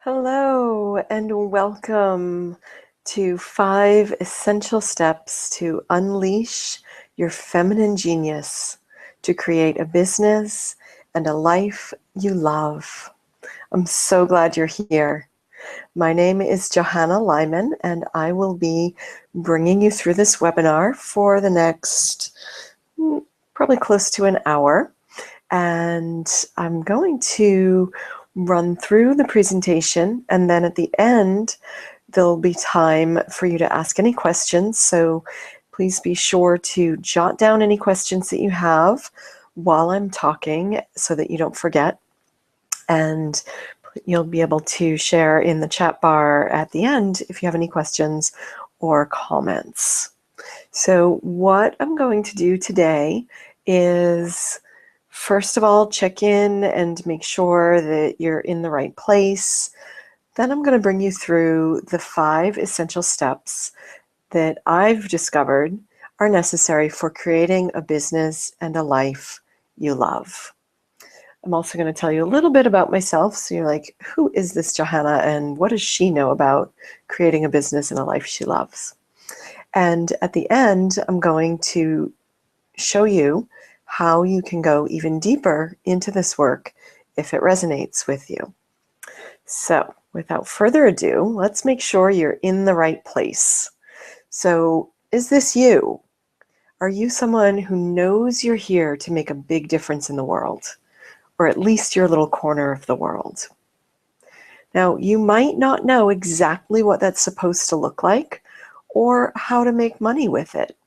Hello and welcome to 5 essential steps to unleash your feminine genius to create a business and a life you love. I'm so glad you're here. My name is Johanna Lyman, and I will be bringing you through this webinar for the next probably close to an hour. And I'm going to run through the presentation, and then at the end, there'll be time for you to ask any questions. So please be sure to jot down any questions that you have while I'm talking so that you don't forget. And you'll be able to share in the chat bar at the end if you have any questions or comments. So what I'm going to do today is, first of all, check in and make sure that you're in the right place. Then I'm going to bring you through the 5 essential steps that I've discovered are necessary for creating a business and a life you love. I'm also going to tell you a little bit about myself, so you're like, who is this Johanna and what does she know about creating a business and a life she loves? And at the end, I'm going to show you how you can go even deeper into this work if it resonates with you. So without further ado, let's make sure you're in the right place. So is this you? Are you someone who knows you're here to make a big difference in the world, or at least your little corner of the world? Now, you might not know exactly what that's supposed to look like or how to make money with it.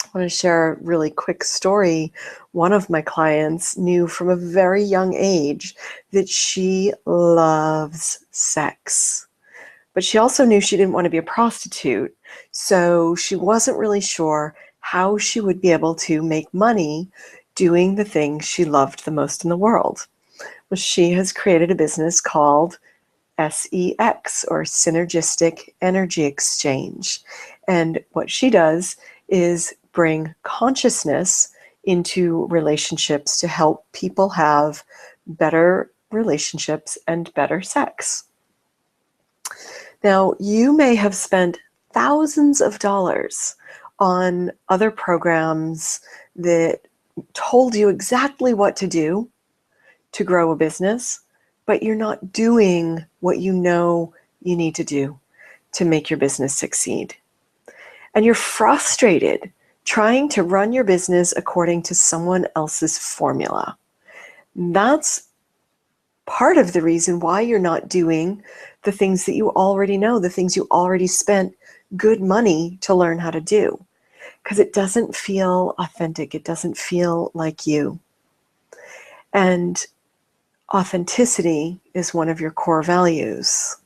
I want to share a really quick story. One of my clients knew from a very young age that she loves sex, but she also knew she didn't want to be a prostitute. So she wasn't really sure how she would be able to make money doing the thing she loved the most in the world. Well, she has created a business called SEX, or Synergistic Energy Exchange. And what she does is bring consciousness into relationships to help people have better relationships and better sex. Now, you may have spent thousands of dollars on other programs that told you exactly what to do to grow a business, but you're not doing what you know you need to do to make your business succeed. And you're frustrated trying to run your business according to someone else's formula. That's part of the reason why you're not doing the things that you already know, the things you already spent good money to learn how to do, because it doesn't feel authentic. It doesn't feel like you. And authenticity is one of your core values,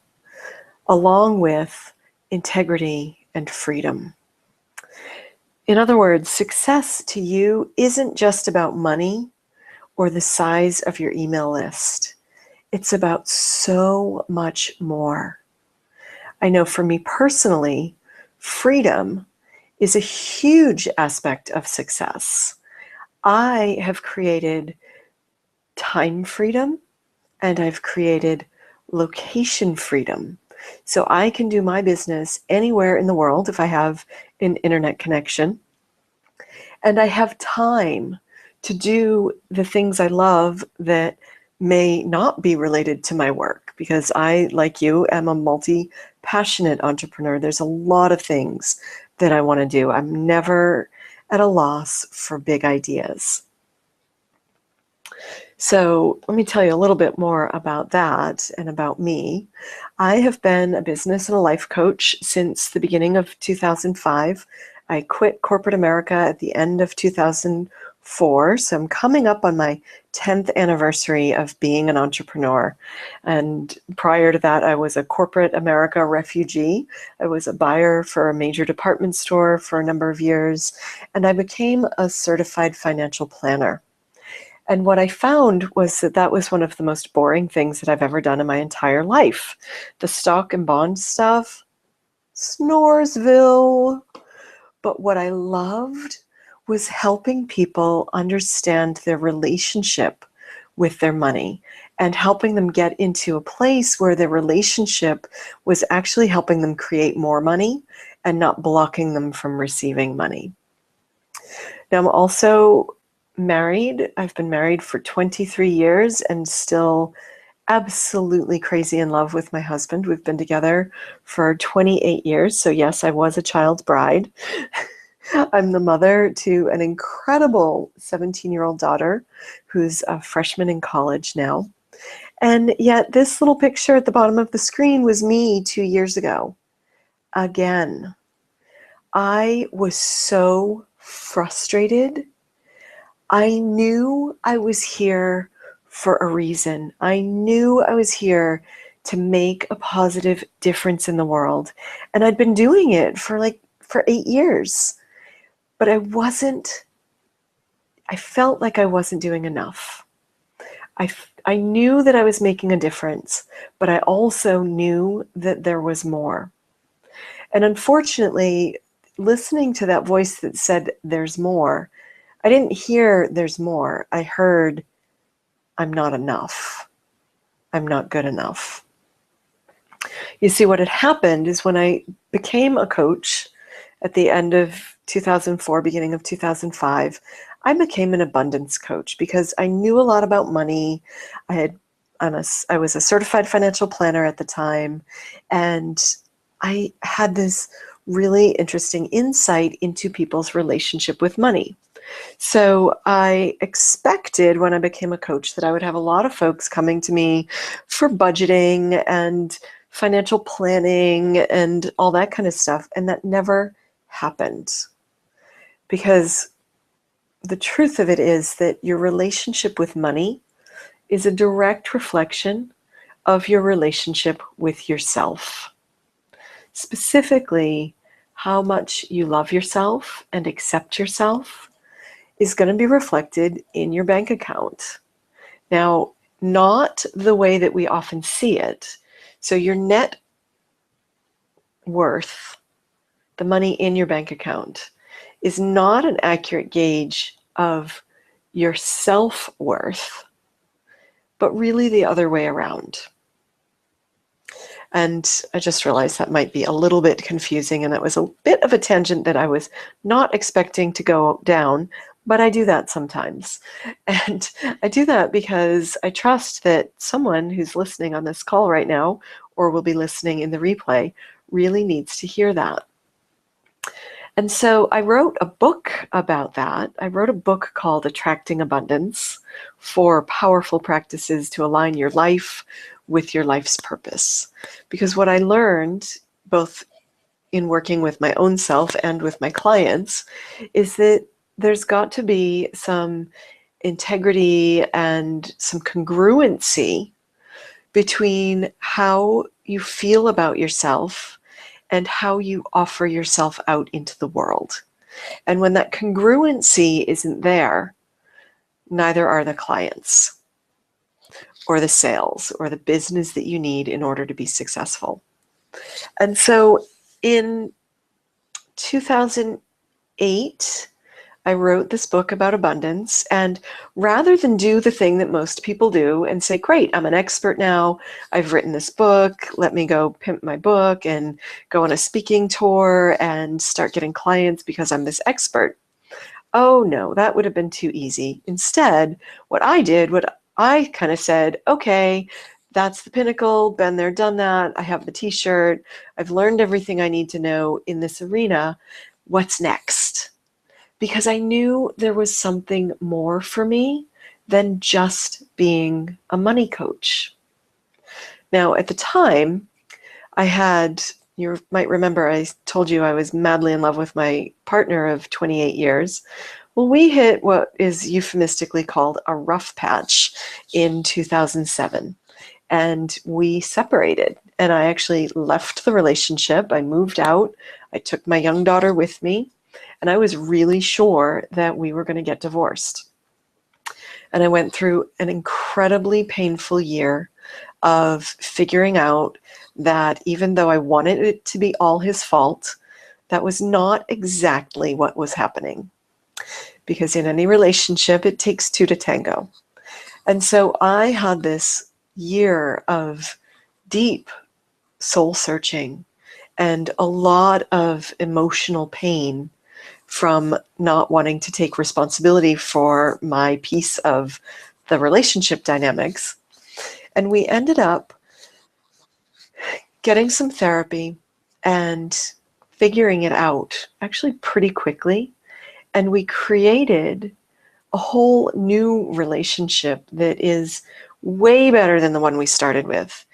along with integrity and freedom. In other words, success to you isn't just about money or the size of your email list. It's about so much more. I know for me personally, freedom is a huge aspect of success. I have created time freedom, and I've created location freedom. So I can do my business anywhere in the world if I have an internet connection. And I have time to do the things I love that may not be related to my work, because I, like you, am a multi-passionate entrepreneur. There's a lot of things that I want to do. I'm never at a loss for big ideas. So let me tell you a little bit more about that and about me. I have been a business and a life coach since the beginning of 2005. I quit corporate America at the end of 2004. So I'm coming up on my 10th anniversary of being an entrepreneur. And prior to that, I was a corporate America refugee. I was a buyer for a major department store for a number of years, and I became a certified financial planner. And what I found was that that was one of the most boring things that I've ever done in my entire life. The stock and bond stuff, Snoresville. But what I loved was helping people understand their relationship with their money and helping them get into a place where their relationship was actually helping them create more money and not blocking them from receiving money. Now, I'm also married. I've been married for 23 years and still absolutely crazy in love with my husband. We've been together for 28 years. So yes, I was a child's bride. I'm the mother to an incredible 17-year-old daughter who's a freshman in college now. And yet this little picture at the bottom of the screen was me 2 years ago. Again, I was so frustrated. I knew I was here for a reason. I knew I was here to make a positive difference in the world. And I'd been doing it for 8 years. But I felt like I wasn't doing enough. I knew that I was making a difference, but I also knew that there was more. And unfortunately, listening to that voice that said there's more, I didn't hear there's more. I heard I'm not enough. I'm not good enough. You see, what had happened is when I became a coach at the end of 2004, beginning of 2005, I became an abundance coach because I knew a lot about money. I was a certified financial planner at the time, and I had this really interesting insight into people's relationship with money. So I expected when I became a coach that I would have a lot of folks coming to me for budgeting and financial planning and all that kind of stuff, and that never happened. Because the truth of it is that your relationship with money is a direct reflection of your relationship with yourself. Specifically, how much you love yourself and accept yourself is going to be reflected in your bank account. Now, not the way that we often see it. So your net worth, the money in your bank account, is not an accurate gauge of your self-worth, but really the other way around. And I just realized that might be a little bit confusing, and that was a bit of a tangent that I was not expecting to go down, but I do that sometimes. And I do that because I trust that someone who's listening on this call right now, or will be listening in the replay, really needs to hear that. And so I wrote a book about that. I wrote a book called Attracting Abundance: 4 Powerful Practices to Align Your Life with Your Life's Purpose. Because what I learned, both in working with my own self and with my clients, is that there's got to be some integrity and some congruency between how you feel about yourself and how you offer yourself out into the world. And when that congruency isn't there, neither are the clients or the sales or the business that you need in order to be successful. And so in 2008, I wrote this book about abundance, and rather than do the thing that most people do and say, great, I'm an expert now, I've written this book, let me go pimp my book and go on a speaking tour and start getting clients because I'm this expert. Oh no, that would have been too easy. Instead, what I kind of said, okay, that's the pinnacle, been there, done that, I have the t-shirt, I've learned everything I need to know in this arena, what's next? Because I knew there was something more for me than just being a money coach. Now, at the time, you might remember I told you I was madly in love with my partner of 28 years. Well, we hit what is euphemistically called a rough patch in 2007, and we separated. And I actually left the relationship. I moved out. I took my young daughter with me. And I was really sure that we were going to get divorced. And I went through an incredibly painful year of figuring out that even though I wanted it to be all his fault, that was not exactly what was happening. Because in any relationship, it takes 2 to tango. And so I had this year of deep soul searching and a lot of emotional pain from not wanting to take responsibility for my piece of the relationship dynamics. And we ended up getting some therapy and figuring it out actually pretty quickly. And we created a whole new relationship that is way better than the one we started with.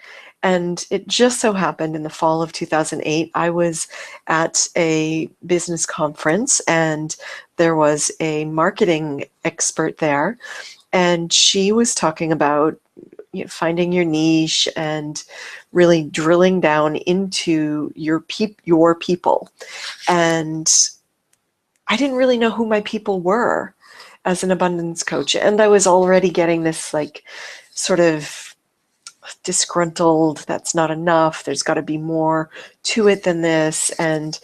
And it just so happened in the fall of 2008, I was at a business conference and there was a marketing expert there. And she was talking about finding your niche and really drilling down into your people. And I didn't really know who my people were as an abundance coach. And I was already getting this like sort of disgruntled, that's not enough, there's got to be more to it than this. And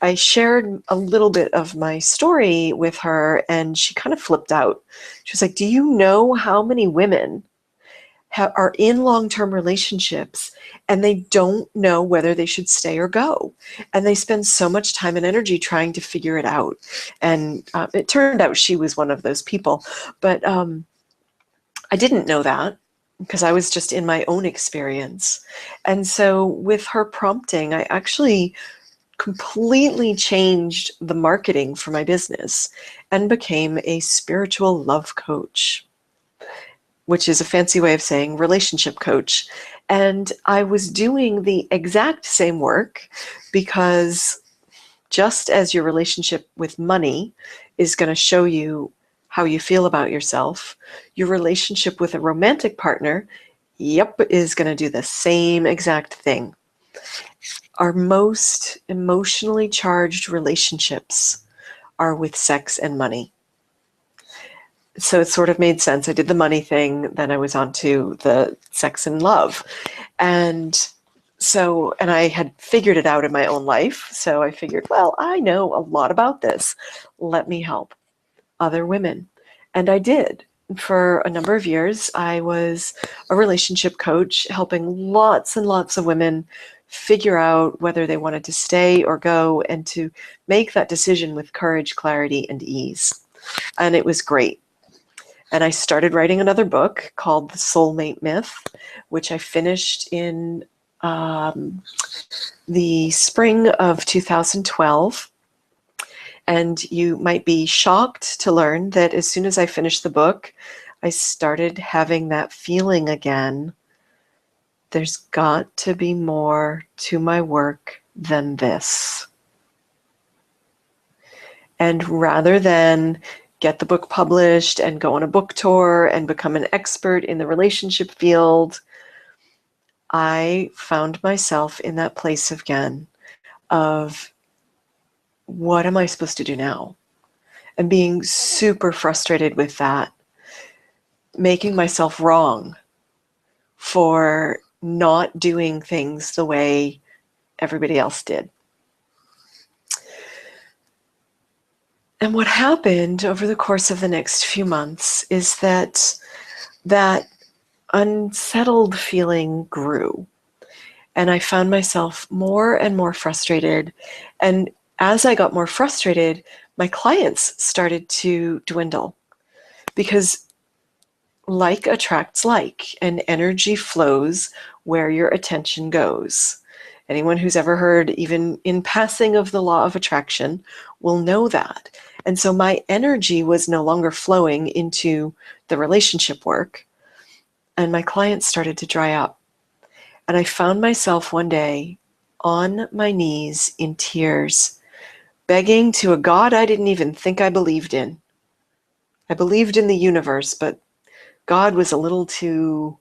I shared a little bit of my story with her and she kind of flipped out. She was like, do you know how many women are in long-term relationships and they don't know whether they should stay or go, and they spend so much time and energy trying to figure it out? And it turned out she was one of those people, but I didn't know that because I was just in my own experience. And so with her prompting, I actually completely changed the marketing for my business and became a spiritual love coach, which is a fancy way of saying relationship coach. And I was doing the exact same work because just as your relationship with money is going to show you how you feel about yourself, your relationship with a romantic partner, is going to do the same exact thing. Our most emotionally charged relationships are with sex and money. So it sort of made sense. I did the money thing, then I was on to the sex and love. And I had figured it out in my own life. So I figured, well, I know a lot about this. Let me help other women. And I did. For a number of years, I was a relationship coach, helping lots and lots of women figure out whether they wanted to stay or go and to make that decision with courage, clarity, and ease. And it was great. And I started writing another book called The Soulmate Myth, which I finished in the spring of 2012. And you might be shocked to learn that as soon as I finished the book, I started having that feeling again. There's got to be more to my work than this. And rather than get the book published and go on a book tour and become an expert in the relationship field, I found myself in that place again of, what am I supposed to do now? And being super frustrated with that, making myself wrong for not doing things the way everybody else did. And what happened over the course of the next few months is that unsettled feeling grew. And I found myself more and more frustrated. And as I got more frustrated, my clients started to dwindle, because like attracts like, and energy flows where your attention goes. Anyone who's ever heard, even in passing, of the law of attraction will know that. And so my energy was no longer flowing into the relationship work, and my clients started to dry up. And I found myself one day on my knees in tears, begging to a God I didn't even think I believed in. I believed in the universe, but God was a little too,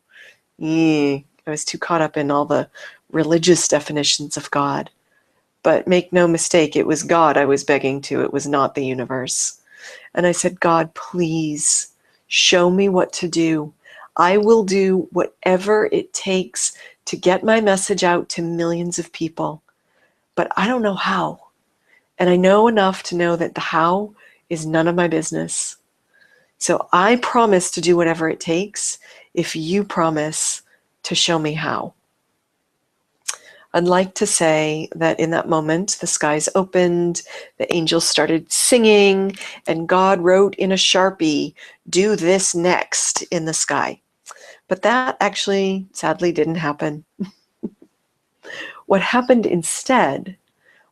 I was too caught up in all the religious definitions of God. But make no mistake, it was God I was begging to. It was not the universe. And I said, God, please show me what to do. I will do whatever it takes to get my message out to millions of people. But I don't know how. And I know enough to know that the how is none of my business. So I promise to do whatever it takes if you promise to show me how. I'd like to say that in that moment, the skies opened, the angels started singing, and God wrote in a Sharpie, "Do this next," in the sky. But that actually, sadly, didn't happen. What happened instead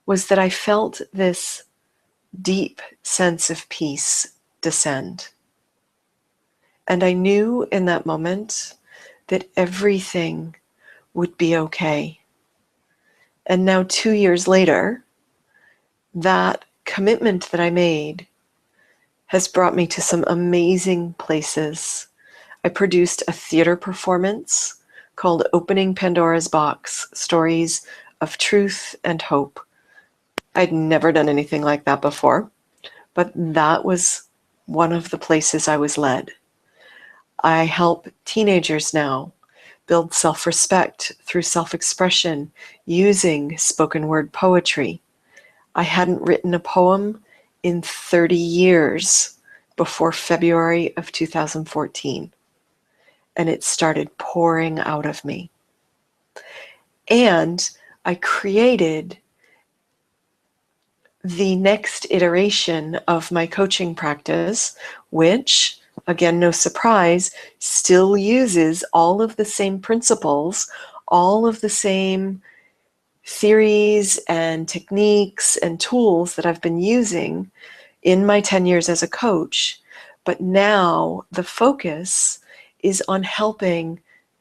was that I felt this deep sense of peace descend. And I knew in that moment that everything would be okay. And now 2 years later, that commitment that I made has brought me to some amazing places. I produced a theater performance called Opening Pandora's Box, Stories of Truth and Hope. I'd never done anything like that before, but that was one of the places I was led. I help teenagers now build self-respect through self-expression using spoken word poetry. I hadn't written a poem in 30 years before February of 2014, and it started pouring out of me. And I created the next iteration of my coaching practice, which, again, no surprise, still uses all of the same principles, all of the same theories and techniques and tools that I've been using in my 10 years as a coach. But now the focus is on helping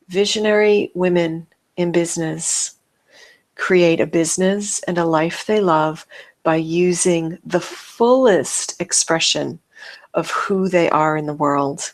visionary women in business create a business and a life they love by using the fullest expression of who they are in the world.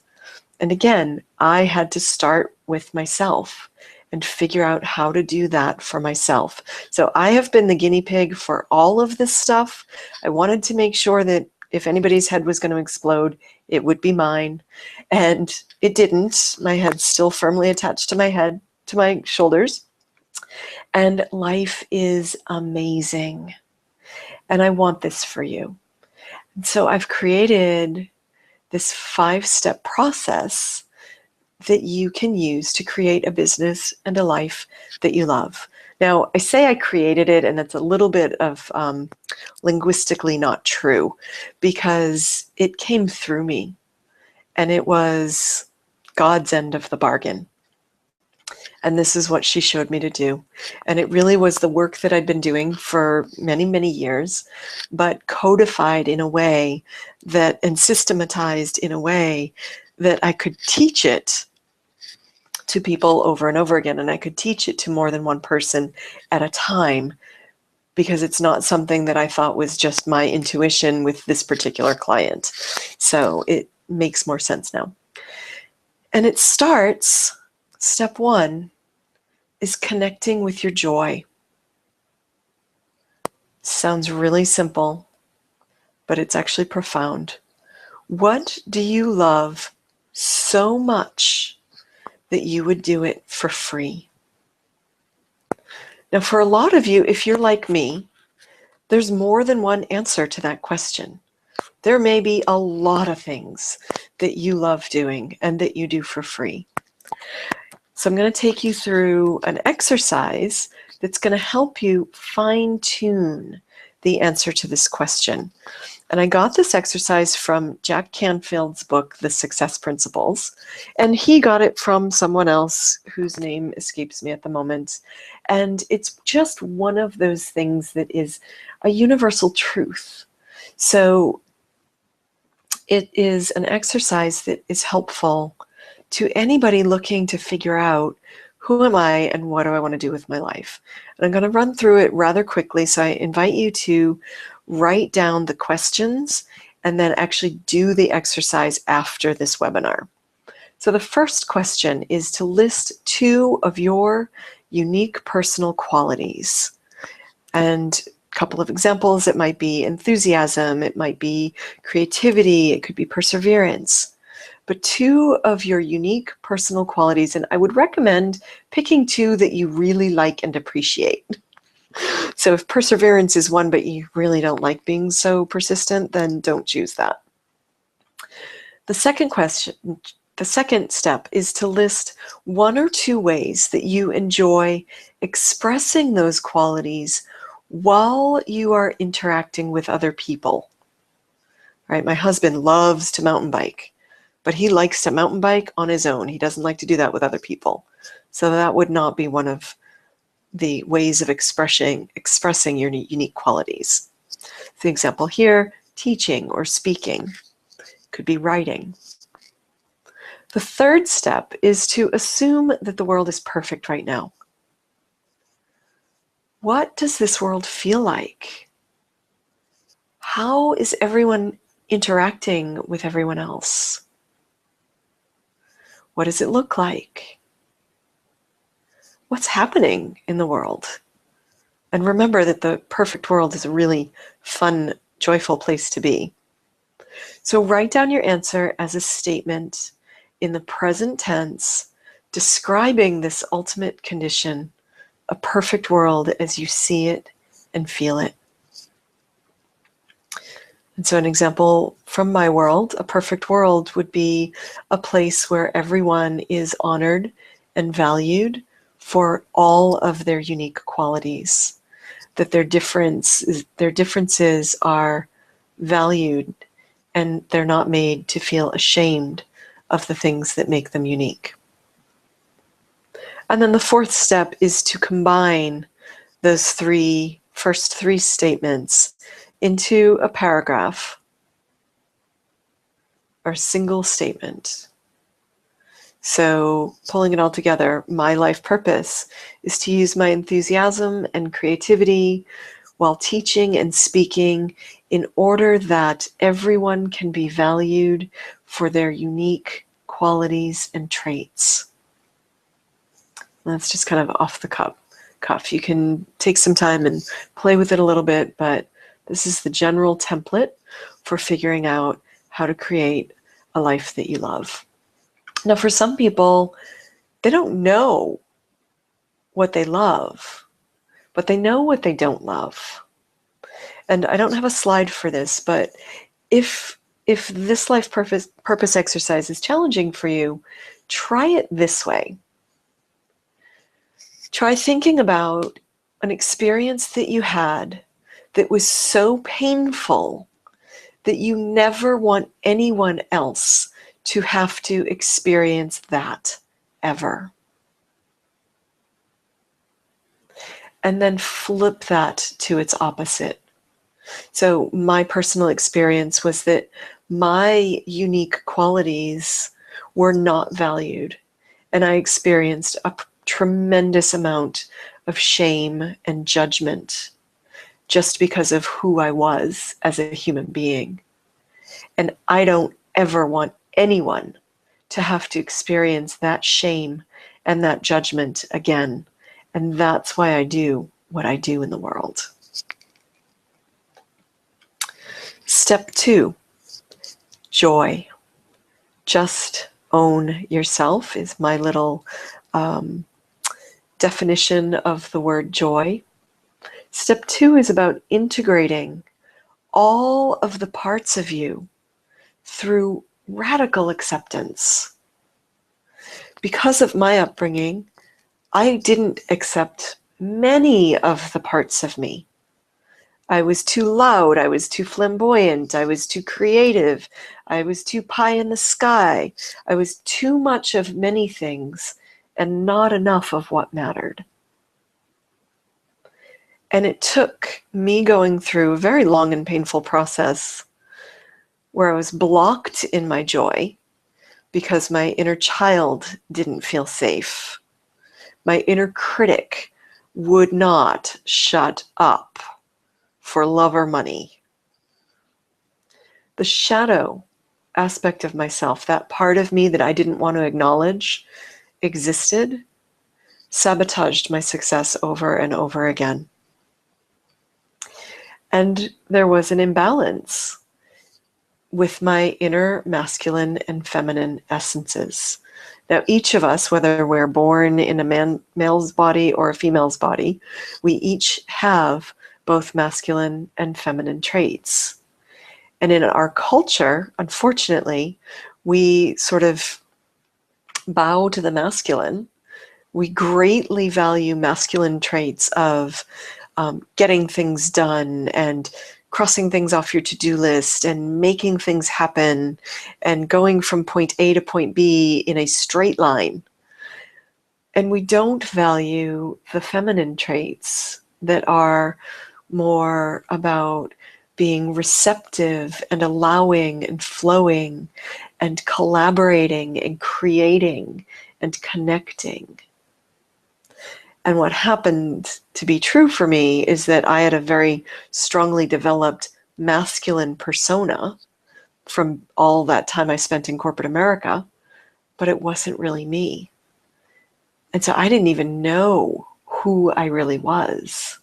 And again, I had to start with myself and figure out how to do that for myself. So I have been the guinea pig for all of this stuff. I wanted to make sure that if anybody's head was going to explode, it would be mine. And it didn't. My head's still firmly attached to my head, to my shoulders. And life is amazing. And I want this for you. And so I've created this 5-step process that you can use to create a business and a life that you love. Now, I say I created it, and that's a little bit of linguistically not true, because it came through me, and it was God's end of the bargain. And this is what she showed me to do. And it really was the work that I'd been doing for many, many years, but codified in a way that, and systematized in a way that I could teach it to people over and over again. And I could teach it to more than one person at a time, because it's not something that I thought was just my intuition with this particular client. So it makes more sense now. And it starts, step 1 is connecting with your joy. Sounds really simple, but it's actually profound. What do you love so much that you would do it for free? Now, for a lot of you, if you're like me, there's more than one answer to that question. There may be a lot of things that you love doing and that you do for free. So I'm going to take you through an exercise that's going to help you fine-tune the answer to this question. And I got this exercise from Jack Canfield's book, The Success Principles, and he got it from someone else whose name escapes me at the moment. And it's just one of those things that is a universal truth. So it is an exercise that is helpful to anybody looking to figure out, who am I and what do I want to do with my life? And I'm going to run through it rather quickly, so I invite you to write down the questions and then actually do the exercise after this webinar. So the first question is to list 2 of your unique personal qualities. And a couple of examples, it might be enthusiasm, it might be creativity, it could be perseverance. But 2 of your unique personal qualities, and I would recommend picking 2 that you really like and appreciate. So if perseverance is one, but you really don't like being so persistent, then don't choose that. The second step is to list 1 or 2 ways that you enjoy expressing those qualities while you are interacting with other people. Right? My husband loves to mountain bike, but he likes to mountain bike on his own. He doesn't like to do that with other people. So that would not be one of the ways of expressing your unique qualities. The example here, teaching or speaking, could be writing. The third step is to assume that the world is perfect right now. What does this world feel like? How is everyone interacting with everyone else? What does it look like? What's happening in the world? And remember that the perfect world is a really fun, joyful place to be. So write down your answer as a statement in the present tense, describing this ultimate condition, a perfect world as you see it and feel it. And so an example from my world, a perfect world would be a place where everyone is honored and valued for all of their unique qualities, that their differences are valued and they're not made to feel ashamed of the things that make them unique. And then the fourth step is to combine those first three statements into a paragraph or single statement. So pulling it all together, my life purpose is to use my enthusiasm and creativity while teaching and speaking in order that everyone can be valued for their unique qualities and traits. That's just kind of off the cuff. You can take some time and play with it a little bit, but this is the general template for figuring out how to create a life that you love. Now, for some people, they don't know what they love, but they know what they don't love. And I don't have a slide for this, but if this life purpose exercise is challenging for you, try it this way. Try thinking about an experience that you had that was so painful that you never want anyone else to have to experience that ever. And then flip that to its opposite. So my personal experience was that my unique qualities were not valued, and I experienced a tremendous amount of shame and judgment just because of who I was as a human being. And I don't ever want anyone to have to experience that shame and that judgment again. And that's why I do what I do in the world. Step 2, joy. Just own yourself is my little definition of the word joy. Step 2 is about integrating all of the parts of you through radical acceptance. Because of my upbringing, I didn't accept many of the parts of me. I was too loud, I was too flamboyant, I was too creative, I was too pie in the sky. I was too much of many things and not enough of what mattered. And it took me going through a very long and painful process where I was blocked in my joy because my inner child didn't feel safe. My inner critic would not shut up for love or money. The shadow aspect of myself, that part of me that I didn't want to acknowledge existed, sabotaged my success over and over again. And there was an imbalance with my inner masculine and feminine essences. Now, each of us, whether we're born in a male's body or a female's body, we each have both masculine and feminine traits. And in our culture, unfortunately, we sort of bow to the masculine. We greatly value masculine traits of getting things done and crossing things off your to-do list and making things happen and going from point A to point B in a straight line. And we don't value the feminine traits that are more about being receptive and allowing and flowing and collaborating and creating and connecting. And what happened to be true for me is that I had a very strongly developed masculine persona from all that time I spent in corporate America, but it wasn't really me. And so I didn't even know who I really was.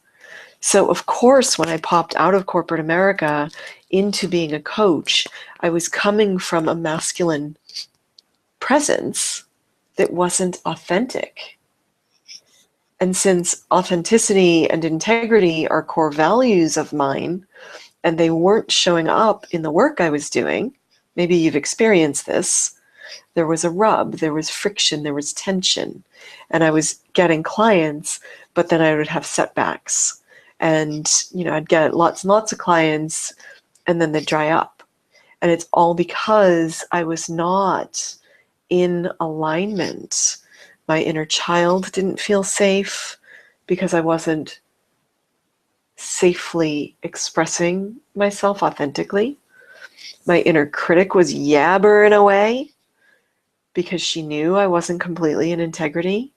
So of course, when I popped out of corporate America into being a coach, I was coming from a masculine presence that wasn't authentic. And since authenticity and integrity are core values of mine, and they weren't showing up in the work I was doing, maybe you've experienced this, there was a rub, there was friction, there was tension, and I was getting clients, but then I would have setbacks. And, I'd get lots and lots of clients, and then they'd dry up. And it's all because I was not in alignment. My inner child didn't feel safe because I wasn't safely expressing myself authentically. My inner critic was yabbering away because she knew I wasn't completely in integrity.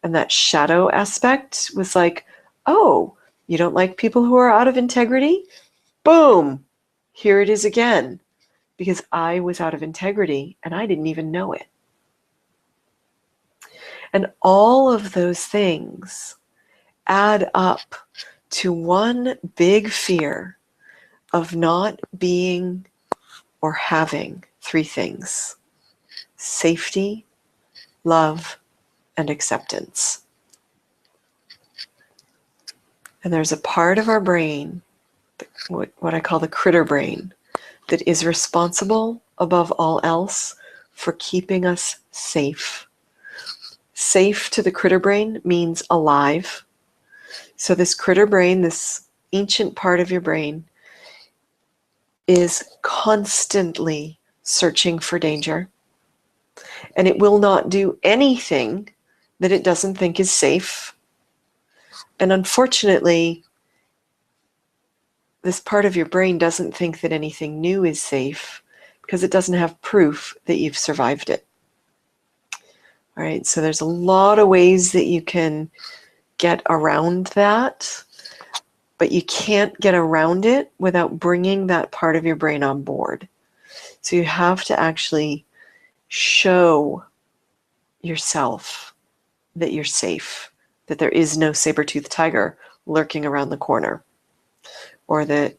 And that shadow aspect was like, oh, you don't like people who are out of integrity? Boom, here it is again. Because I was out of integrity and I didn't even know it. And all of those things add up to one big fear of not being or having three things: safety, love, and acceptance. And there's a part of our brain, what I call the critter brain, that is responsible above all else for keeping us safe. Safe to the critter brain means alive. So this critter brain, this ancient part of your brain, is constantly searching for danger. And it will not do anything that it doesn't think is safe. And unfortunately, this part of your brain doesn't think that anything new is safe because it doesn't have proof that you've survived it. All right, so there's a lot of ways that you can get around that, but you can't get around it without bringing that part of your brain on board. So you have to actually show yourself that you're safe, that there is no saber-toothed tiger lurking around the corner, or that,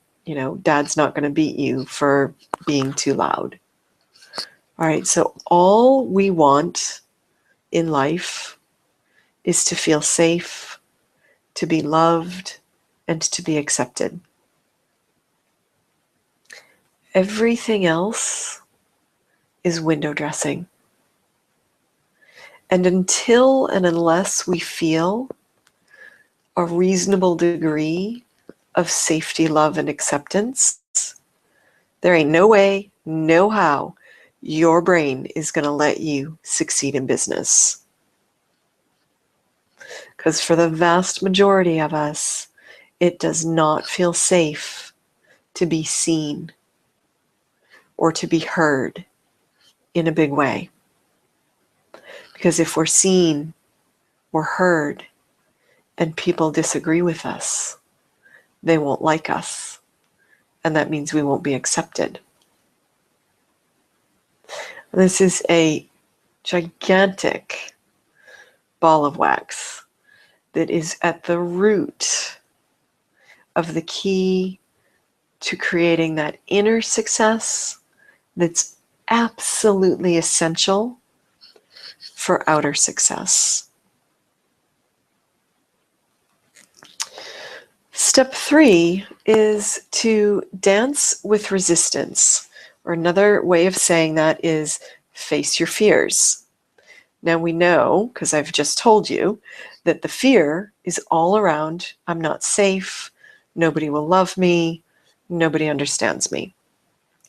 dad's not going to beat you for being too loud. All right, so all we want in life is to feel safe, to be loved, and to be accepted. Everything else is window dressing. And until and unless we feel a reasonable degree of safety, love, and acceptance, there ain't no way, no how your brain is going to let you succeed in business. Because for the vast majority of us, it does not feel safe to be seen or to be heard in a big way. Because if we're seen, we're heard, and people disagree with us, they won't like us. And that means we won't be accepted. This is a gigantic ball of wax that is at the root of the key to creating that inner success that's absolutely essential for outer success. Step 3 is to dance with resistance, Or another way of saying that is face your fears. Now we know, because I've just told you, that the fear is all around. I'm not safe. Nobody will love me. Nobody understands me.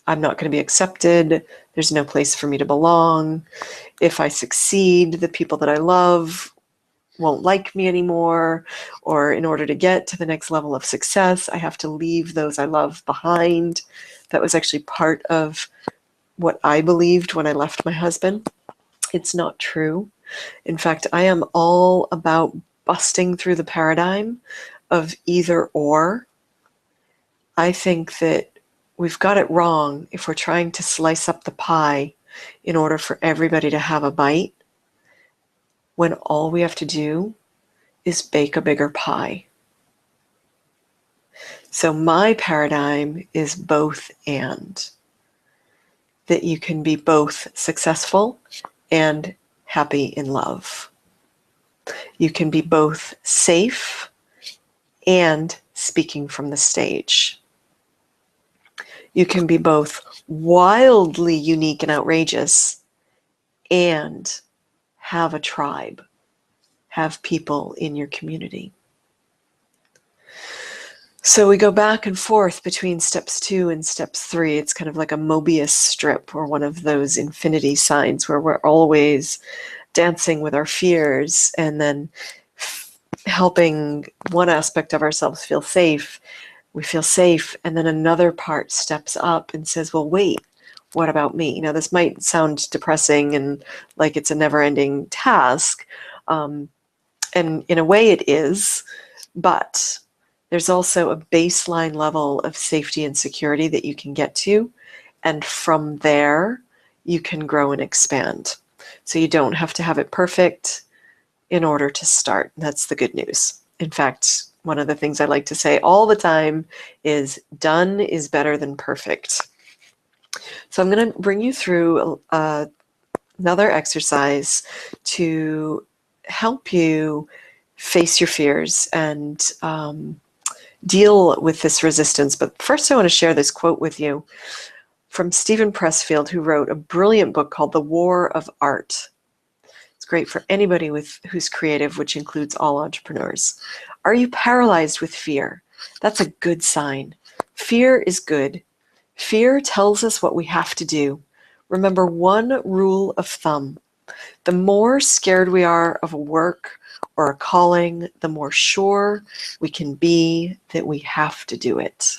I'm not going to be accepted. There's no place for me to belong. If I succeed, the people that I love won't like me anymore. Or in order to get to the next level of success, I have to leave those I love behind. That was actually part of what I believed when I left my husband. It's not true. In fact, I am all about busting through the paradigm of either or. I think that we've got it wrong if we're trying to slice up the pie in order for everybody to have a bite, when all we have to do is bake a bigger pie. So my paradigm is both and. That you can be both successful and happy in love. You can be both safe and speaking from the stage. You can be both wildly unique and outrageous and have a tribe, have people in your community. So we go back and forth between steps 2 and steps 3. It's kind of like a Mobius strip, or one of those infinity signs where we're always dancing with our fears and then helping one aspect of ourselves feel safe. We feel safe, and then another part steps up and says, well, wait, what about me? Now, this might sound depressing and like it's a never-ending task, and in a way it is, but there's also a baseline level of safety and security that you can get to, and from there, you can grow and expand. So you don't have to have it perfect in order to start. That's the good news. In fact, one of the things I like to say all the time is done is better than perfect. So I'm going to bring you through another exercise to help you face your fears and deal with this resistance. But first I want to share this quote with you from Steven Pressfield, who wrote a brilliant book called The War of Art. It's great for anybody who's creative, which includes all entrepreneurs. Are you paralyzed with fear? That's a good sign. Fear is good. Fear tells us what we have to do. Remember one rule of thumb. The more scared we are of a work or a calling, the more sure we can be that we have to do it.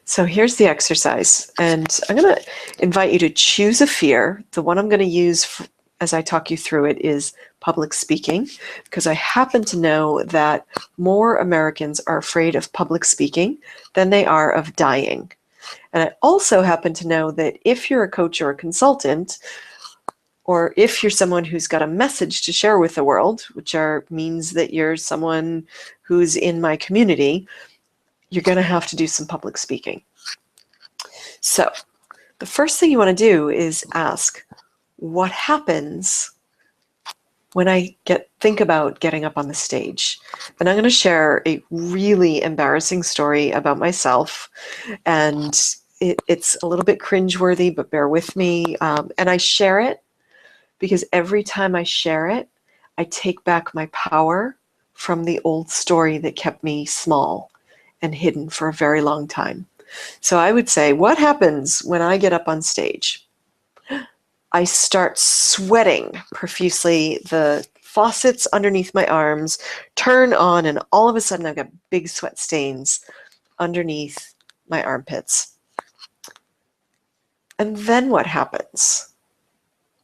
So here's the exercise, and I'm going to invite you to choose a fear. The one I'm going to use as I talk you through it is public speaking, because I happen to know that more Americans are afraid of public speaking than they are of dying. And I also happen to know that if you're a coach or a consultant, or if you're someone who's got a message to share with the world, which means that you're someone who's in my community, you're going to have to do some public speaking. So the first thing you want to do is ask, what happens when I think about getting up on the stage? And I'm going to share a really embarrassing story about myself, and it's a little bit cringeworthy, but bear with me. And I share it because every time I share it, I take back my power from the old story that kept me small and hidden for a very long time. So I would say, what happens when I get up on stage? I start sweating profusely. The faucets underneath my arms turn on, and all of a sudden I've got big sweat stains underneath my armpits. And then what happens?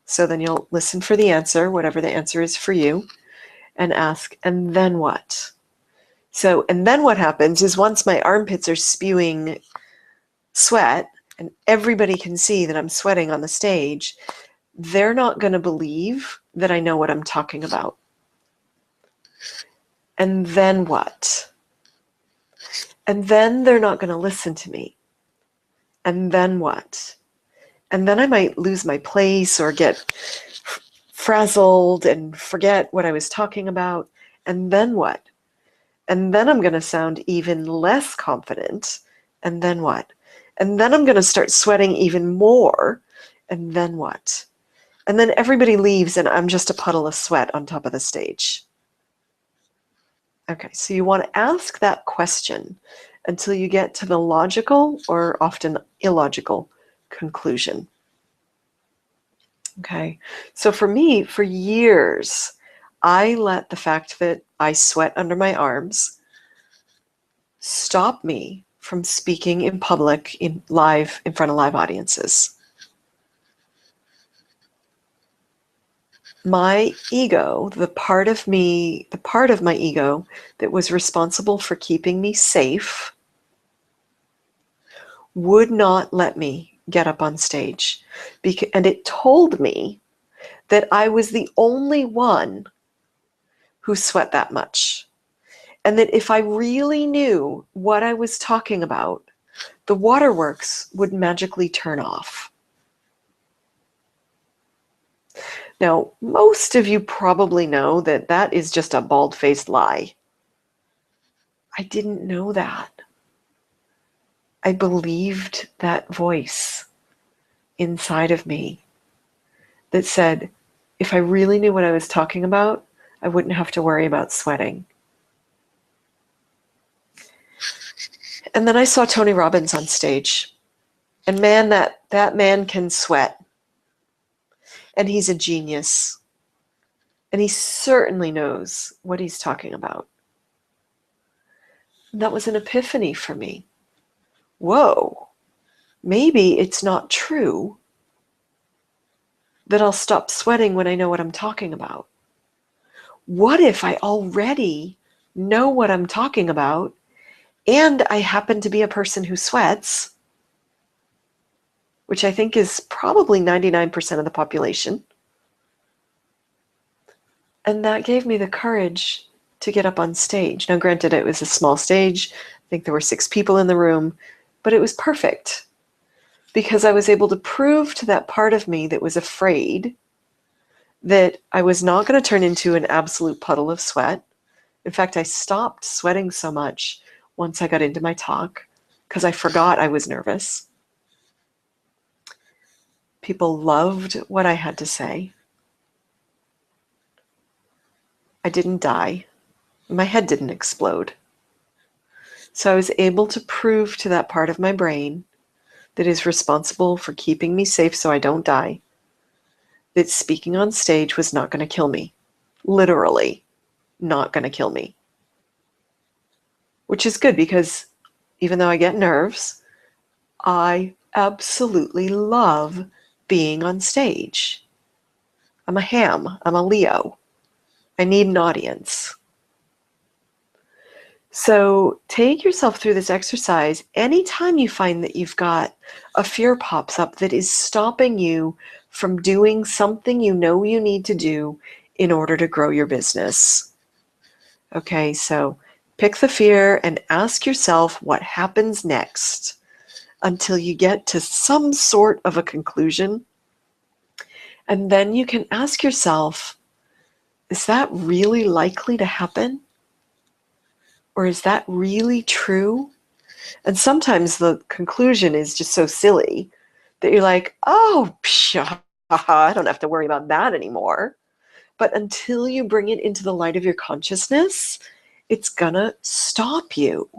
So then you'll listen for the answer, whatever the answer is for you, and ask, and then what? So, and then what happens is once my armpits are spewing sweat and everybody can see that I'm sweating on the stage, they're not going to believe that I know what I'm talking about. And then what? And then they're not going to listen to me. And then what? And then I might lose my place or get frazzled and forget what I was talking about. And then what? And then I'm going to sound even less confident And then what? And then I'm going to start sweating even more. And then what? And then everybody leaves and I'm just a puddle of sweat on top of the stage. Okay, so you want to ask that question until you get to the logical or often illogical conclusion. Okay, so for me, for years, I let the fact that I sweat under my arms stop me from speaking in public, in front of live audiences. My ego, the part of my ego that was responsible for keeping me safe, would not let me get up on stage. And it told me that I was the only one who sweat that much. And that if I really knew what I was talking about, the waterworks would magically turn off. Now, most of you probably know that that is just a bald-faced lie. I didn't know that. I believed that voice inside of me that said, if I really knew what I was talking about, I wouldn't have to worry about sweating. And then I saw Tony Robbins on stage. And man, that man can sweat. And he's a genius. And he certainly knows what he's talking about. And that was an epiphany for me. Whoa, maybe it's not true that I'll stop sweating when I know what I'm talking about. What if I already know what I'm talking about and I happen to be a person who sweats, which I think is probably 99% of the population. And that gave me the courage to get up on stage. Now, granted, it was a small stage. I think there were 6 people in the room, but it was perfect because I was able to prove to that part of me that was afraid that I was not going to turn into an absolute puddle of sweat. In fact, I stopped sweating so much once I got into my talk because I forgot I was nervous. People loved what I had to say. I didn't die. My head didn't explode. So I was able to prove to that part of my brain that is responsible for keeping me safe so I don't die, that speaking on stage was not going to kill me. Literally not going to kill me. Which is good because even though I get nerves, I absolutely love being on stage. I'm a ham. I'm a Leo. I need an audience. So take yourself through this exercise. Anytime you find that you've got a fear pops up that is stopping you from doing something you know you need to do in order to grow your business. Okay, so pick the fear and ask yourself what happens next until you get to some sort of a conclusion. And then you can ask yourself, is that really likely to happen? Or is that really true? And sometimes the conclusion is just so silly that you're like, oh, pshaw, I don't have to worry about that anymore. But until you bring it into the light of your consciousness, it's gonna stop you.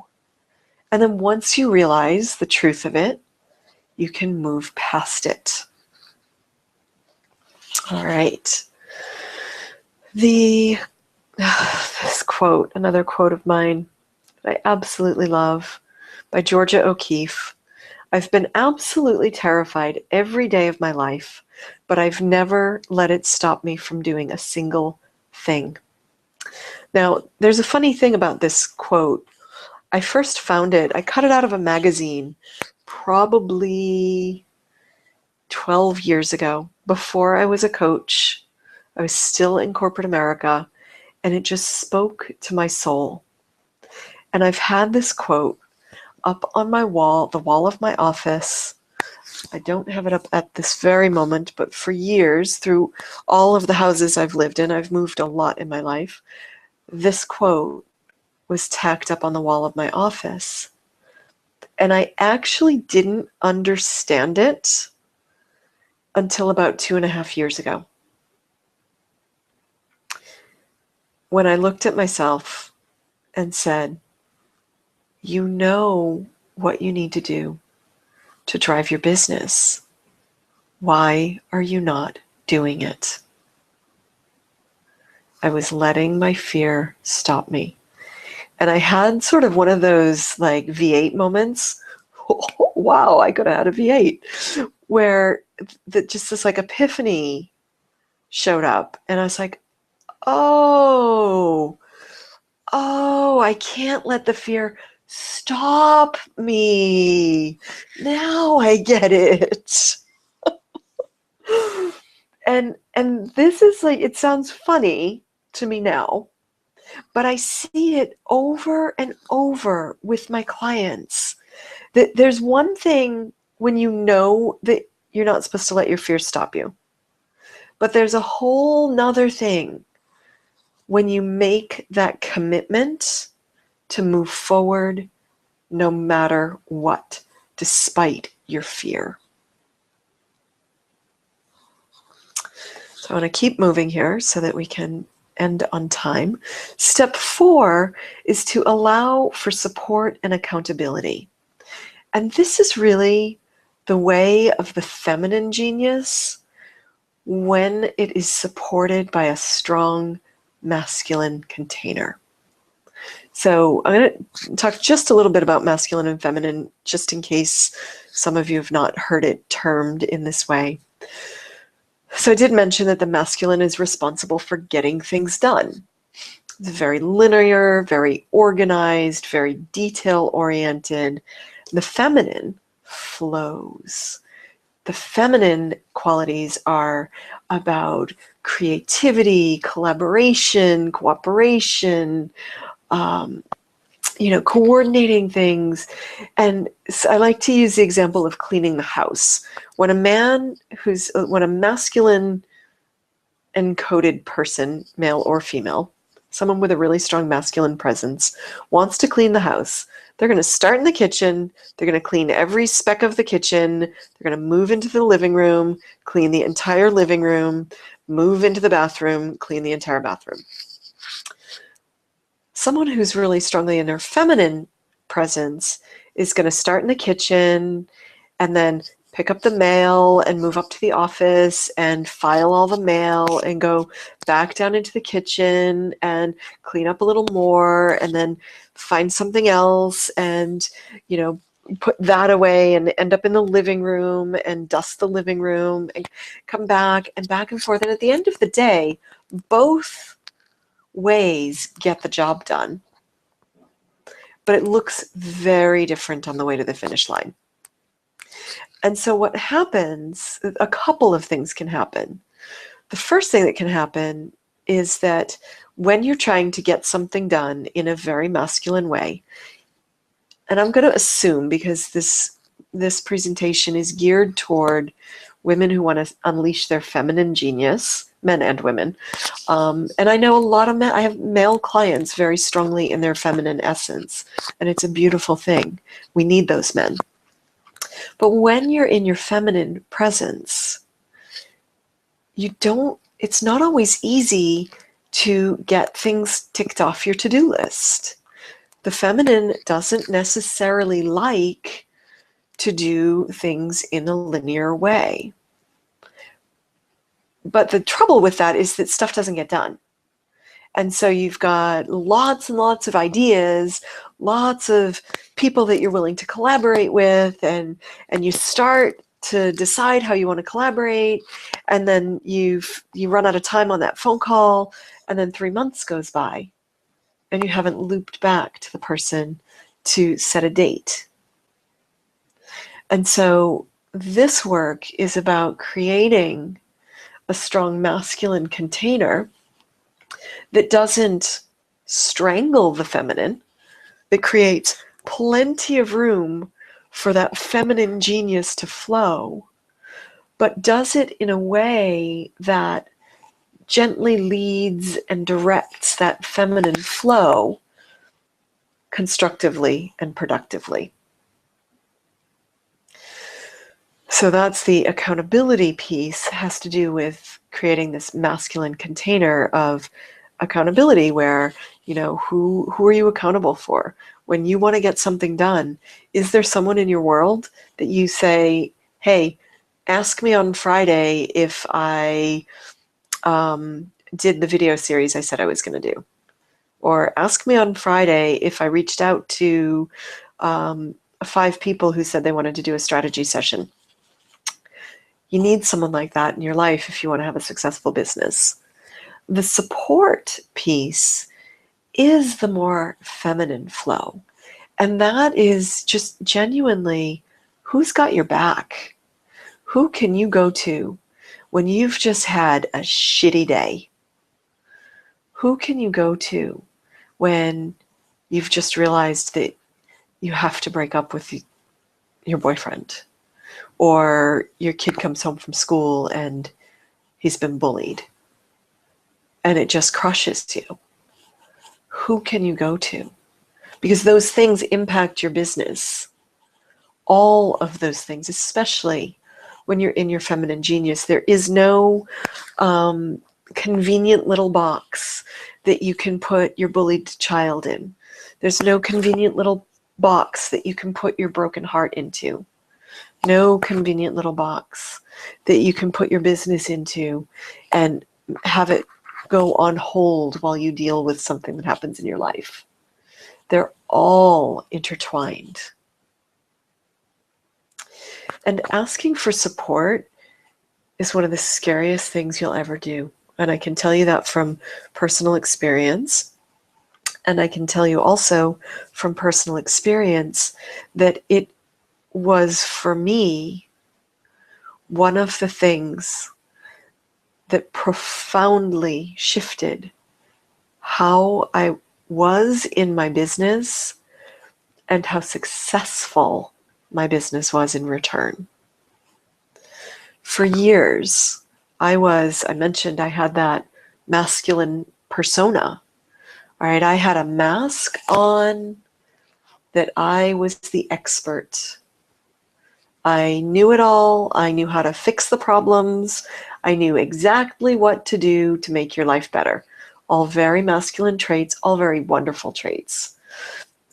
And then once you realize the truth of it, you can move past it. All right. This quote, another quote of mine that I absolutely love, by Georgia O'Keeffe. I've been absolutely terrified every day of my life, but I've never let it stop me from doing a single thing. Now, there's a funny thing about this quote. I first found it, I cut it out of a magazine probably 12 years ago, before I was a coach. I was still in corporate America, and it just spoke to my soul. And I've had this quote up on my wall, the wall of my office. I don't have it up at this very moment, but for years, through all of the houses I've lived in, I've moved a lot in my life, this quote was tacked up on the wall of my office. And I actually didn't understand it until about 2.5 years ago, when I looked at myself and said, you know what you need to do to drive your business. Why are you not doing it? I was letting my fear stop me. And I had sort of one of those like V8 moments. Wow, I could have had a V8, where just this like epiphany showed up. And I was like, oh, I can't let the fear stop me. Now I get it. And this is like, it sounds funny to me now, but I see it over and over with my clients. That there's one thing when you know that you're not supposed to let your fear stop you. But there's a whole nother thing when you make that commitment to move forward no matter what, despite your fear. So I want to keep moving here so that we can end on time. Step 4 is to allow for support and accountability. And this is really the way of the feminine genius when it is supported by a strong masculine container. So I'm going to talk just a little bit about masculine and feminine, just in case some of you have not heard it termed in this way. So I did mention that the masculine is responsible for getting things done. It's very linear, very organized, very detail-oriented. The feminine flows. The feminine qualities are about creativity, collaboration, cooperation, coordinating things. And so I like to use the example of cleaning the house. When a masculine encoded person, male or female, someone with a really strong masculine presence, wants to clean the house, they're going to start in the kitchen. They're going to clean every speck of the kitchen. They're going to move into the living room, clean the entire living room, move into the bathroom, clean the entire bathroom. Someone who's really strongly in their feminine presence is going to start in the kitchen and then pick up the mail and move up to the office and file all the mail and go back down into the kitchen and clean up a little more and then find something else and, put that away and end up in the living room and dust the living room and come back and forth. And at the end of the day, both ways get the job done, but it looks very different on the way to the finish line. And so what happens, a couple of things can happen. The first thing that can happen is that when you're trying to get something done in a very masculine way, and I'm going to assume, because this presentation is geared toward women who want to unleash their feminine genius, men and women. And I know a lot of men, I have male clients very strongly in their feminine essence, and it's a beautiful thing. We need those men. But when you're in your feminine presence, it's not always easy to get things ticked off your to-do list. The feminine doesn't necessarily like to do things in a linear way. But the trouble with that is that stuff doesn't get done. And so you've got lots and lots of ideas, lots of people that you're willing to collaborate with, and you start to decide how you want to collaborate, and then you run out of time on that phone call, and then 3 months goes by, and you haven't looped back to the person to set a date. And so this work is about creating a strong masculine container that doesn't strangle the feminine, that creates plenty of room for that feminine genius to flow, but does it in a way that gently leads and directs that feminine flow constructively and productively. So that's the accountability piece, has to do with creating this masculine container of accountability where, who are you accountable for? When you want to get something done, is there someone in your world that you say, hey, ask me on Friday if I did the video series I said I was going to do? Or ask me on Friday if I reached out to 5 people who said they wanted to do a strategy session. You need someone like that in your life if you want to have a successful business. The support piece is the more feminine flow. And that is just genuinely, who's got your back? Who can you go to when you've just had a shitty day? Who can you go to when you've just realized that you have to break up with your boyfriend? Or your kid comes home from school and he's been bullied and it just crushes you. Who can you go to? Because those things impact your business. All of those things, especially when you're in your feminine genius. There is no convenient little box that you can put your bullied child in. There's no convenient little box that you can put your broken heart into. No convenient little box that you can put your business into and have it go on hold while you deal with something that happens in your life. They're all intertwined. And asking for support is one of the scariest things you'll ever do. And I can tell you that from personal experience. And I can tell you also from personal experience that it was, for me, one of the things that profoundly shifted how I was in my business and how successful my business was in return. For years, I mentioned I had that masculine persona, right? I had a mask on that I was the expert. I knew it all. I knew how to fix the problems. I knew exactly what to do to make your life better. All very masculine traits, all very wonderful traits.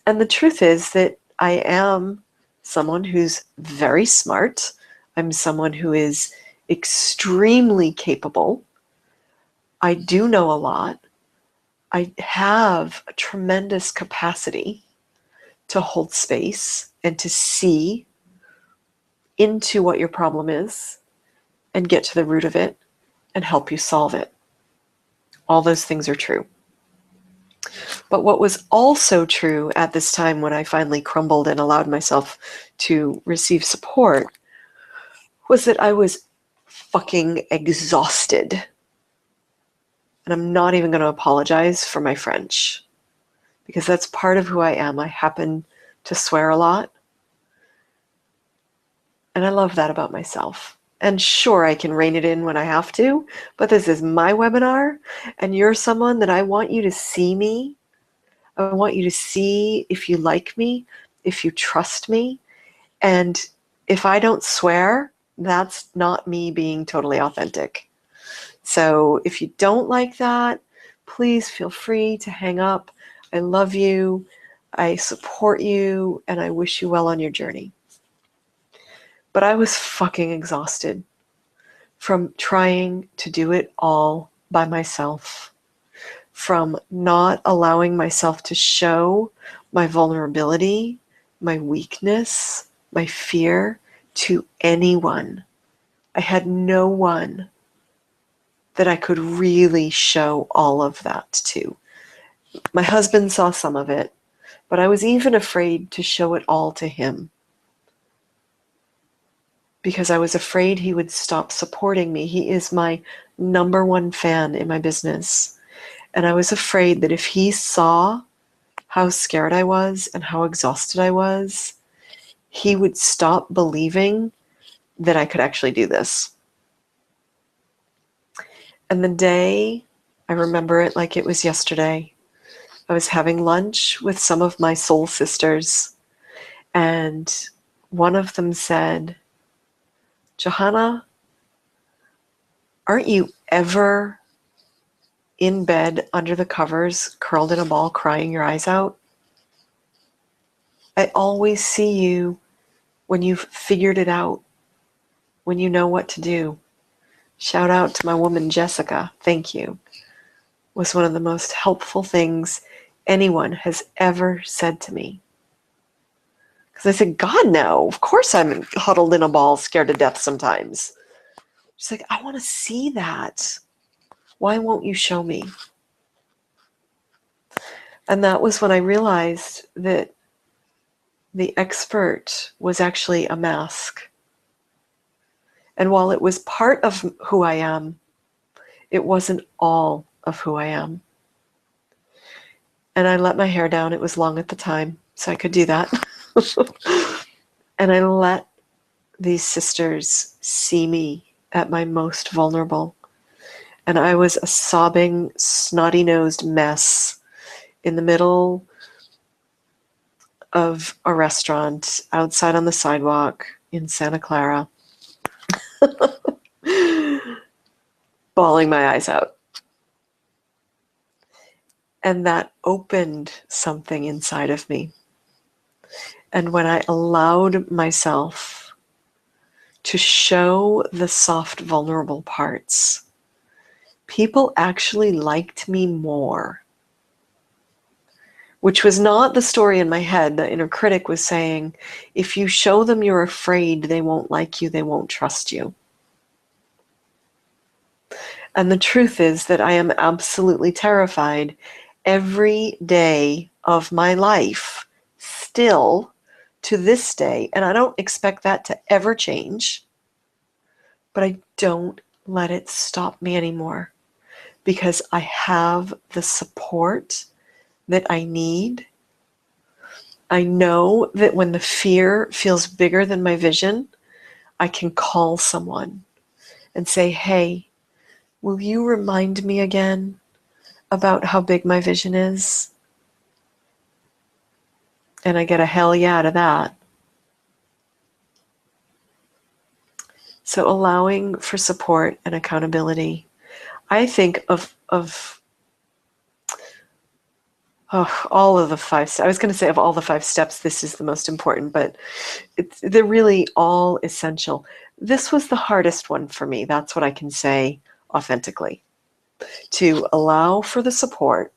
And the truth is that I am someone who's very smart. I'm someone who is extremely capable. I do know a lot. I have a tremendous capacity to hold space and to see into what your problem is and get to the root of it and help you solve it. All those things are true. But what was also true at this time when I finally crumbled and allowed myself to receive support was that I was fucking exhausted. And I'm not even going to apologize for my French, because that's part of who I am. I happen to swear a lot. And I love that about myself. And sure, I can rein it in when I have to, but this is my webinar, and you're someone that I want you to see me. I want you to see if you like me, if you trust me. And if I don't swear, that's not me being totally authentic. So if you don't like that, please feel free to hang up. I love you. I support you, and I wish you well on your journey. But I was fucking exhausted from trying to do it all by myself, from not allowing myself to show my vulnerability, my weakness, my fear to anyone. I had no one that I could really show all of that to. My husband saw some of it, but I was even afraid to show it all to him, because I was afraid he would stop supporting me. He is my #1 fan in my business. And I was afraid that if he saw how scared I was and how exhausted I was, he would stop believing that I could actually do this. And the day, I remember it like it was yesterday, I was having lunch with some of my soul sisters, and one of them said, Johanna, aren't you ever in bed under the covers, curled in a ball, crying your eyes out? I always see you when you've figured it out, when you know what to do. Shout out to my woman, Jessica. Thank you. Was one of the most helpful things anyone has ever said to me. Because I said, God, no. Of course I'm huddled in a ball, scared to death sometimes. She's like, I want to see that. Why won't you show me? And that was when I realized that the expert was actually a mask. And while it was part of who I am, it wasn't all of who I am. And I let my hair down. It was long at the time, so I could do that. And I let these sisters see me at my most vulnerable. And I was a sobbing, snotty-nosed mess in the middle of a restaurant outside on the sidewalk in Santa Clara, bawling my eyes out. And that opened something inside of me. And when I allowed myself to show the soft, vulnerable parts, people actually liked me more. Which was not the story in my head. The inner critic was saying, if you show them you're afraid, they won't like you, they won't trust you. And the truth is that I am absolutely terrified every day of my life, still to this day. And I don't expect that to ever change, but I don't let it stop me anymore because I have the support that I need. I know that when the fear feels bigger than my vision, I can call someone and say, hey, will you remind me again about how big my vision is? And I get a hell yeah to that. So allowing for support and accountability. I think of all of the 5 steps. I was going to say of all the 5 steps, this is the most important, but they're really all essential. This was the hardest one for me. That's what I can say authentically. To allow for the support.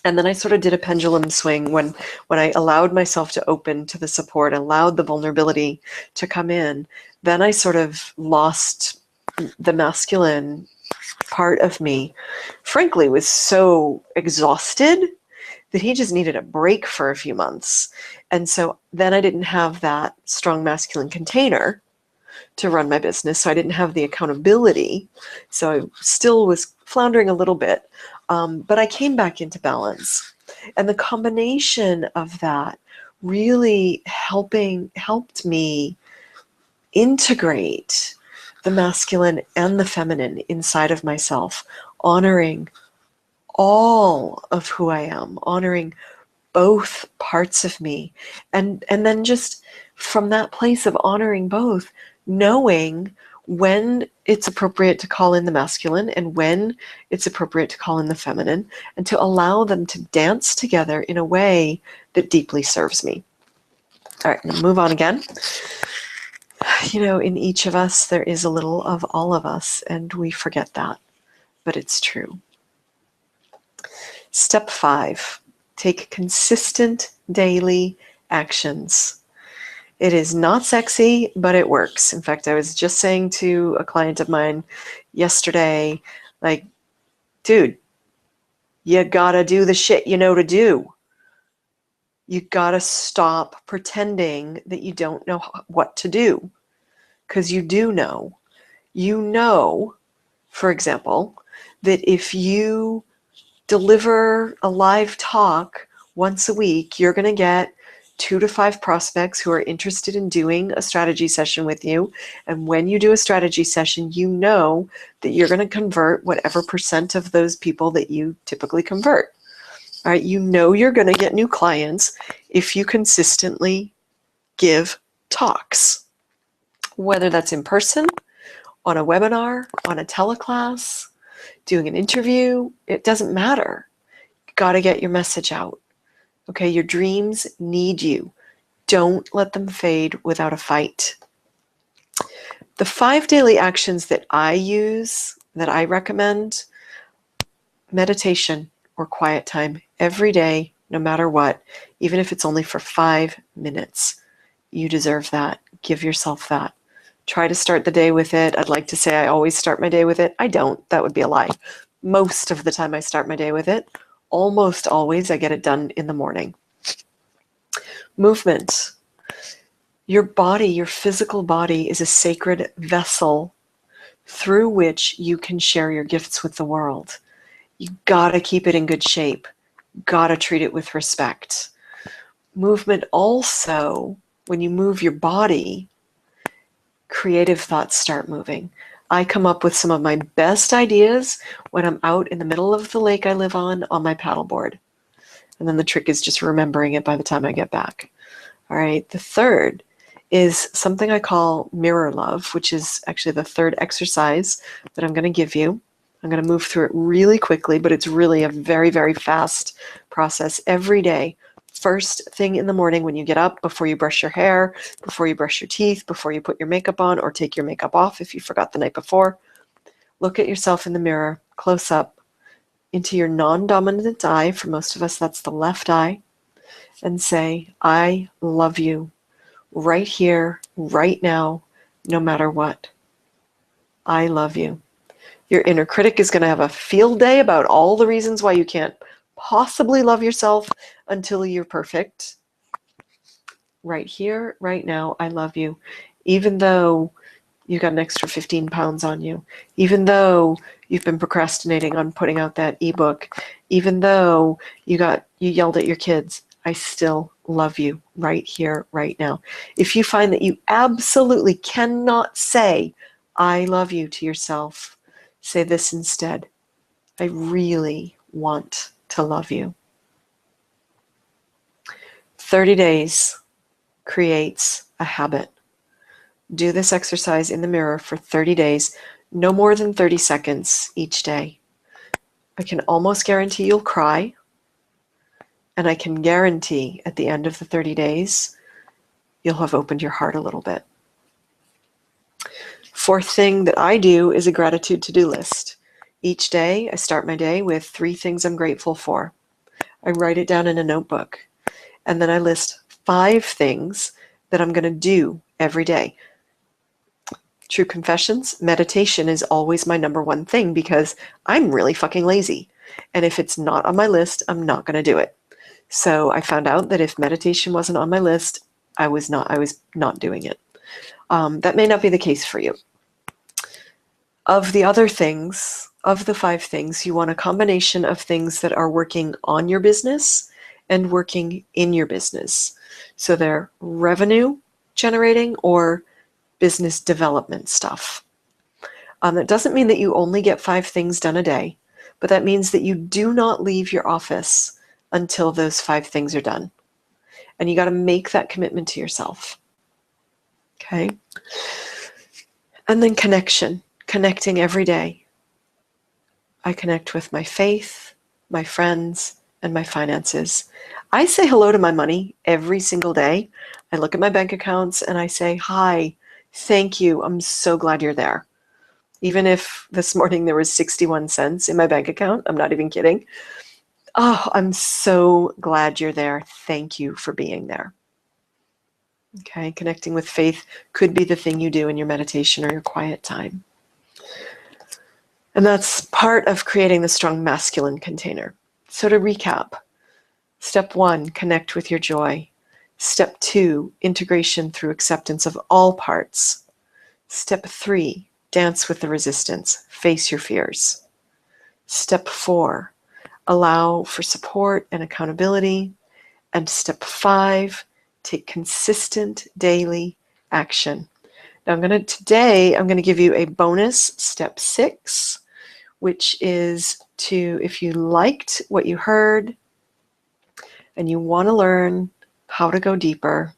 And then I sort of did a pendulum swing when I allowed myself to open to the support, allowed the vulnerability to come in. Then I sort of lost the masculine part of me. Frankly, was so exhausted that he just needed a break for a few months. And so then I didn't have that strong masculine container to run my business. So I didn't have the accountability. So I still was floundering a little bit. But I came back into balance. And the combination of that really helped me integrate the masculine and the feminine inside of myself, honoring all of who I am, honoring both parts of me. And then just from that place of honoring both, knowing when it's appropriate to call in the masculine and when it's appropriate to call in the feminine, and to allow them to dance together in a way that deeply serves me. All right, I'm going to move on again. You know, in each of us, there is a little of all of us, and we forget that, but it's true. Step 5, take consistent daily actions. It is not sexy, but it works. In fact, I was just saying to a client of mine yesterday, like, dude, you gotta do the shit you know to do. You gotta stop pretending that you don't know what to do, because you do know. You know, for example, that if you deliver a live talk once a week, you're going to get 2 to 5 prospects who are interested in doing a strategy session with you. And when you do a strategy session, you know that you're going to convert whatever % of those people that you typically convert. All right, you know you're going to get new clients if you consistently give talks. whether that's in person, on a webinar, on a teleclass, doing an interview, it doesn't matter. You got to get your message out. Okay, your dreams need you. Don't let them fade without a fight. The 5 daily actions that I use, that I recommend: meditation or quiet time every day, no matter what, even if it's only for 5 minutes. You deserve that. Give yourself that. Try to start the day with it. I'd like to say I always start my day with it. I don't. That would be a lie. Most of the time I start my day with it. Almost always I get it done in the morning. Movement. Your body, your physical body, is a sacred vessel through which you can share your gifts with the world. You gotta keep it in good shape. Gotta treat it with respect. Movement also, when you move your body, creative thoughts start moving. I come up with some of my best ideas when I'm out in the middle of the lake I live on my paddleboard. And then the trick is just remembering it by the time I get back. All right, the third is something I call mirror love, which is actually the third exercise that I'm going to give you. I'm going to move through it really quickly, but it's really a very, very fast process every day. First thing in the morning when you get up, before you brush your hair, before you brush your teeth, before you put your makeup on or take your makeup off if you forgot the night before, look at yourself in the mirror, close up, into your non-dominant eye. For most of us, that's the left eye, and say, I love you right here, right now, no matter what. I love you. Your inner critic is going to have a field day about all the reasons why you can't possibly love yourself until you're perfect. Right here, right now, I love you. Even though you got an extra 15 pounds on you, even though you've been procrastinating on putting out that ebook, even though you yelled at your kids, I still love you right here, right now. If you find that you absolutely cannot say, I love you to yourself, say this instead: I really want to love you. 30 days creates a habit. Do this exercise in the mirror for 30 days, no more than 30 seconds each day. I can almost guarantee you'll cry, and I can guarantee at the end of the 30 days, you'll have opened your heart a little bit. Fourth thing that I do is a gratitude to-do list. Each day, I start my day with 3 things I'm grateful for. I write it down in a notebook, and then I list 5 things that I'm going to do every day. True confessions, meditation is always my number 1 thing because I'm really fucking lazy. And if it's not on my list, I'm not going to do it. So I found out that if meditation wasn't on my list, I was not doing it. That may not be the case for you. Of the other things, of the 5 things, you want a combination of things that are working on your business and working in your business. So they're revenue generating or business development stuff. That doesn't mean that you only get 5 things done a day, but that means that you do not leave your office until those 5 things are done. And you got to make that commitment to yourself. Okay? And then connecting every day. I connect with my faith, my friends, and my finances. I say hello to my money every single day. I look at my bank accounts and I say, hi, thank you, I'm so glad you're there. Even if this morning there was 61 cents in my bank account, I'm not even kidding. Oh, I'm so glad you're there. Thank you for being there. Okay, connecting with faith could be the thing you do in your meditation or your quiet time. And that's part of creating the strong masculine container. So to recap, step 1, connect with your joy. Step 2, integration through acceptance of all parts. Step 3, dance with the resistance, face your fears. Step 4, allow for support and accountability. And step 5, take consistent daily action. Now today I'm going to give you a bonus, step 6, which is if you liked what you heard and you want to learn how to go deeper,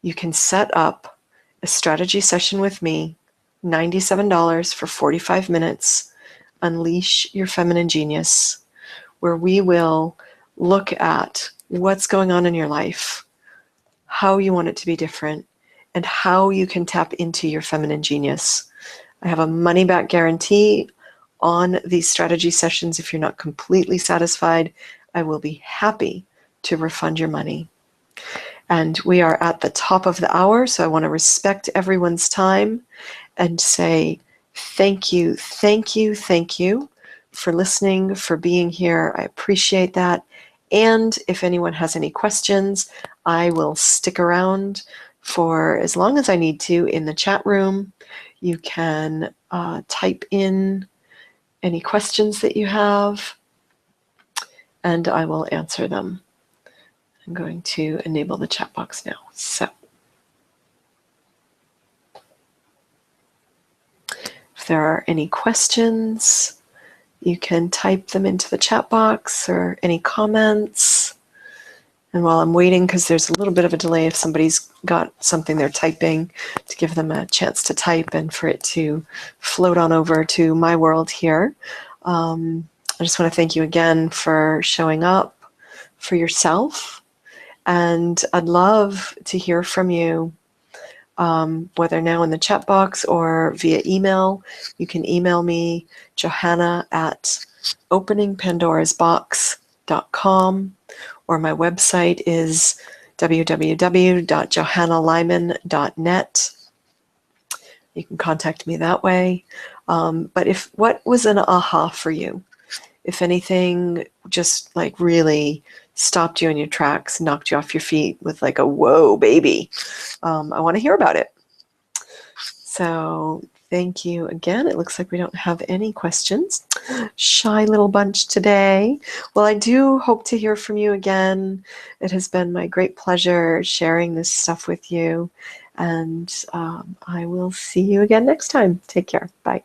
you can set up a strategy session with me, $97 for 45 minutes, Unleash Your Feminine Genius, where we will look at what's going on in your life, how you want it to be different, and how you can tap into your feminine genius. I have a money-back guarantee on these strategy sessions. If you're not completely satisfied, I will be happy to refund your money. And we are at the top of the hour, so I want to respect everyone's time and say thank you, thank you, thank you for listening, for being here. I appreciate that. And if anyone has any questions, I will stick around for as long as I need to in the chat room. You can type in any questions that you have, and I will answer them. I'm going to enable the chat box now. So, if there are any questions, you can type them into the chat box or any comments. And while I'm waiting, because there's a little bit of a delay if somebody's got something they're typing, to give them a chance to type and for it to float on over to my world here. I just want to thank you again for showing up for yourself. And I'd love to hear from you, whether now in the chat box or via email. You can email me, Johanna at openingpandorasbox.com, or my website is www.johannaliman.net. You can contact me that way. But what was an aha for you? If anything just like really stopped you in your tracks, knocked you off your feet with like a whoa baby, I want to hear about it. So thank you again. It looks like we don't have any questions. Shy little bunch today. Well, I do hope to hear from you again. It has been my great pleasure sharing this stuff with you, and I will see you again next time. Take care. Bye.